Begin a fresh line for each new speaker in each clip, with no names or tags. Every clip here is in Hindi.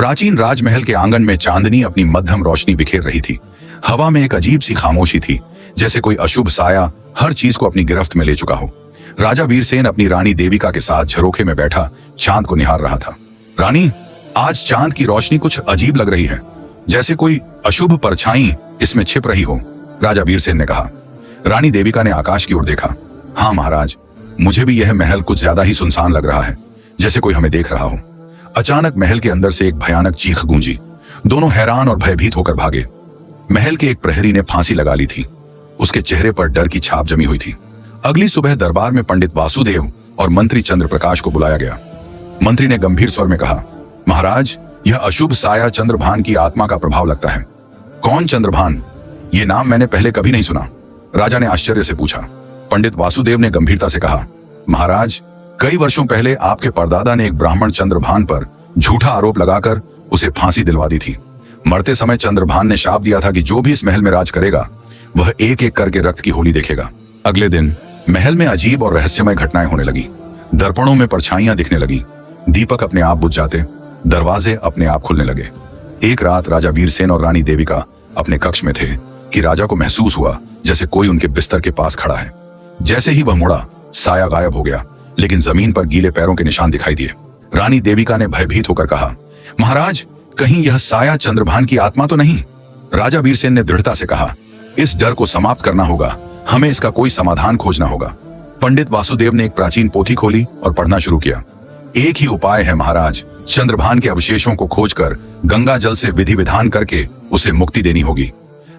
प्राचीन राजमहल के आंगन में चांदनी अपनी मध्यम रोशनी बिखेर रही थी। हवा में एक अजीब सी खामोशी थी, जैसे कोई अशुभ साया हर चीज को अपनी गिरफ्त में ले चुका हो। राजा वीरसेन अपनी रानी देविका के साथ झरोखे में बैठा चांद को निहार रहा था। रानी, आज चांद की रोशनी कुछ अजीब लग रही है, जैसे कोई अशुभ परछाई इसमें छिप रही हो, राजा वीरसेन ने कहा। रानी देविका ने आकाश की ओर देखा। हाँ महाराज, मुझे भी यह महल कुछ ज्यादा ही सुनसान लग रहा है, जैसे कोई हमें देख रहा हो। अचानक महल के अंदर से एक भयानक चीख गूंजी। दोनों हैरान और भयभीत होकर भागे। महल के एक प्रहरी ने फांसी लगा ली थी। उसके चेहरे पर डर की छाप जमी हुई थी। अगली सुबह दरबार में पंडित वासुदेव और मंत्री चंद्रप्रकाश को बुलाया गया। मंत्री ने गंभीर स्वर में कहा, महाराज, यह अशुभ साया चंद्रभान की आत्मा का प्रभाव लगता है। कौन चंद्रभान? ये नाम मैंने पहले कभी नहीं सुना, राजा ने आश्चर्य से पूछा। पंडित वासुदेव ने गंभीरता से कहा, महाराज, कई वर्षों पहले आपके परदादा ने एक ब्राह्मण चंद्रभान पर झूठा आरोप लगाकर उसे फांसी दिलवा दी थी। मरते समय चंद्रभान ने शाप दिया था कि जो भी इस महल में राज करेगा वह एक एक करके रक्त की होली देखेगा। अगले दिन महल में अजीब और रहस्यमय घटनाएं होने लगी। दर्पणों में परछाइयां दिखने लगी, दीपक अपने आप बुझ जाते, दरवाजे अपने आप खुलने लगे। एक रात राजा वीरसेन और रानी देविका अपने कक्ष में थे कि राजा को महसूस हुआ जैसे कोई उनके बिस्तर के पास खड़ा है। जैसे ही वह मुड़ा, साया गायब हो गया, लेकिन जमीन पर गीले पैरों के निशान दिखाई दिए। रानी देविका ने भयभीत होकर कहा, महाराज, कहीं यह साया चंद्रभान की आत्मा तो नहीं? राजा वीरसेन ने दृढ़ता से कहा, इस डर को समाप्त करना होगा, हमें इसका कोई समाधान खोजना होगा। पंडित वासुदेव ने एक प्राचीन पोथी खोली और पढ़ना शुरू किया। एक ही उपाय है महाराज, चंद्रभान के अवशेषों को खोजकर गंगा जल से विधि विधान करके उसे मुक्ति देनी होगी।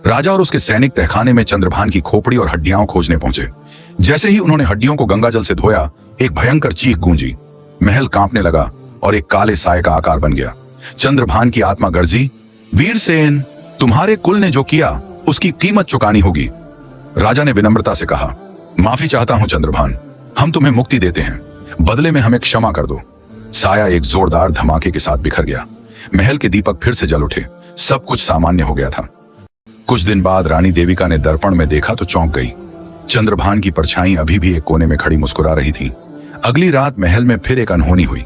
राजा और उसके सैनिक तहखाने में चंद्रभान की खोपड़ी और हड्डियां खोजने पहुंचे। जैसे ही उन्होंने हड्डियों को गंगा जल से धोया, एक भयंकर चीख गूंजी। महल कांपने लगा और एक काले साए का आकार बन गया। चंद्रभान की आत्मा गर्जी, वीरसेन, तुम्हारे कुल ने जो किया उसकी कीमत चुकानी होगी। राजा ने विनम्रता से कहा, माफी चाहता हूं चंद्रभान, हम तुम्हें मुक्ति देते हैं, बदले में हमें क्षमा कर दो। साया एक जोरदार धमाके के साथ बिखर गया। महल के दीपक फिर से जल उठे। सब कुछ सामान्य हो गया था। कुछ दिन बाद रानी देविका ने दर्पण में देखा तो चौंक गई। चंद्रभान की परछाई अभी भी एक कोने में खड़ी मुस्कुरा रही थी। अगली रात महल में फिर एक अनहोनी हुई।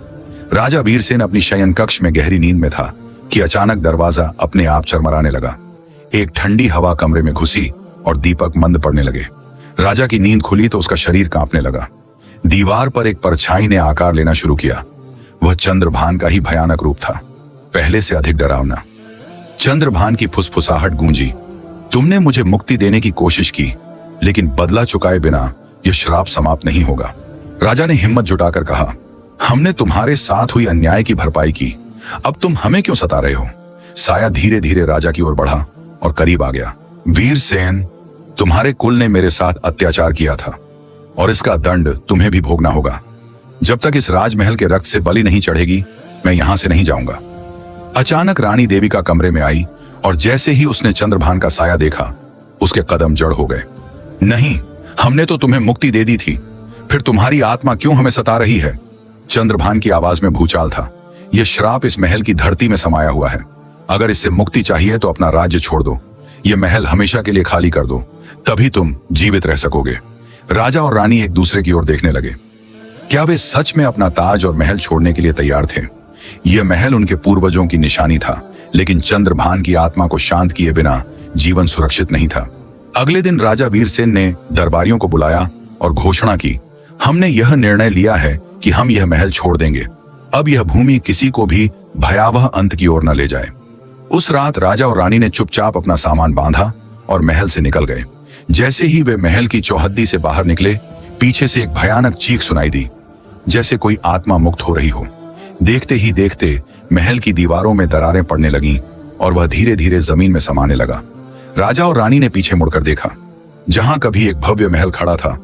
राजा वीरसेन अपनी शयन कक्ष में गहरी नींद में था कि अचानक दरवाजा अपने आप चरमराने लगा। एक ठंडी हवा कमरे में घुसी और दीपक मंद पड़ने लगे। राजा की नींद खुली तो उसका शरीर कांपने लगा। दीवार पर एक परछाई ने आकार लेना शुरू किया। वह चंद्रभान का ही भयानक रूप था, पहले से अधिक डरावना। चंद्रभान की फुसफुसाहट गूंजी, तुमने मुझे मुक्ति देने की कोशिश की, लेकिन बदला चुकाए बिना यह श्राप समाप्त नहीं होगा। राजा ने हिम्मत जुटाकर कहा, हमने तुम्हारे साथ हुई अन्याय की भरपाई की, अब तुम हमें क्यों सता रहे हो? साया धीरे धीरे राजा की ओर बढ़ा और करीब आ गया। वीरसेन, तुम्हारे कुल ने मेरे साथ अत्याचार किया था और इसका दंड तुम्हें भी भोगना होगा। जब तक इस राजमहल के रक्त से बलि नहीं चढ़ेगी, मैं यहां से नहीं जाऊंगा। अचानक रानी देविका कमरे में आई और जैसे ही उसने चंद्रभान का साया देखा, उसके कदम जड़ हो गए। नहीं, हमने तो तुम्हें मुक्ति दे दी थी, फिर तुम्हारी आत्मा क्यों हमें सता रही है? चंद्रभान की आवाज में भूचाल था। यह श्राप इस महल की धरती में समाया हुआ है। अगर इससे मुक्ति चाहिए तो अपना राज्य छोड़ दो, यह महल हमेशा के लिए खाली कर दो, तभी तुम जीवित रह सकोगे। राजा और रानी एक दूसरे की ओर देखने लगे। क्या वे सच में अपना ताज और महल छोड़ने के लिए तैयार थे? यह महल उनके पूर्वजों की निशानी था, लेकिन चंद्रभान की आत्मा को शांत किए बिना जीवन सुरक्षित नहीं था। अगले दिन राजा वीरसेन ने दरबारियों को बुलाया और घोषणा की, हमने यह निर्णय लिया है कि हम यह महल छोड़ देंगे। अब यह भूमि किसी को भी भयावह अंत की ओर न ले जाए। उस रात राजा और रानी ने चुपचाप अपना सामान बांधा और महल से निकल गए। जैसे ही वे महल की चौहद्दी से बाहर निकले, पीछे से एक भयानक चीख सुनाई दी, जैसे कोई आत्मा मुक्त हो रही हो। देखते ही देखते महल की दीवारों में दरारें पड़ने लगीं और वह धीरे धीरे जमीन में समाने लगा। राजा और रानी ने पीछे मुड़कर देखा। जहां कभी एक भव्य महल खड़ा था,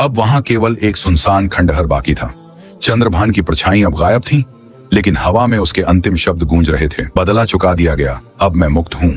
अब वहां केवल एक सुनसान खंडहर बाकी था। चंद्रभान की परछाई अब गायब थी, लेकिन हवा में उसके अंतिम शब्द गूंज रहे थे, बदला चुका दिया गया, अब मैं मुक्त हूं।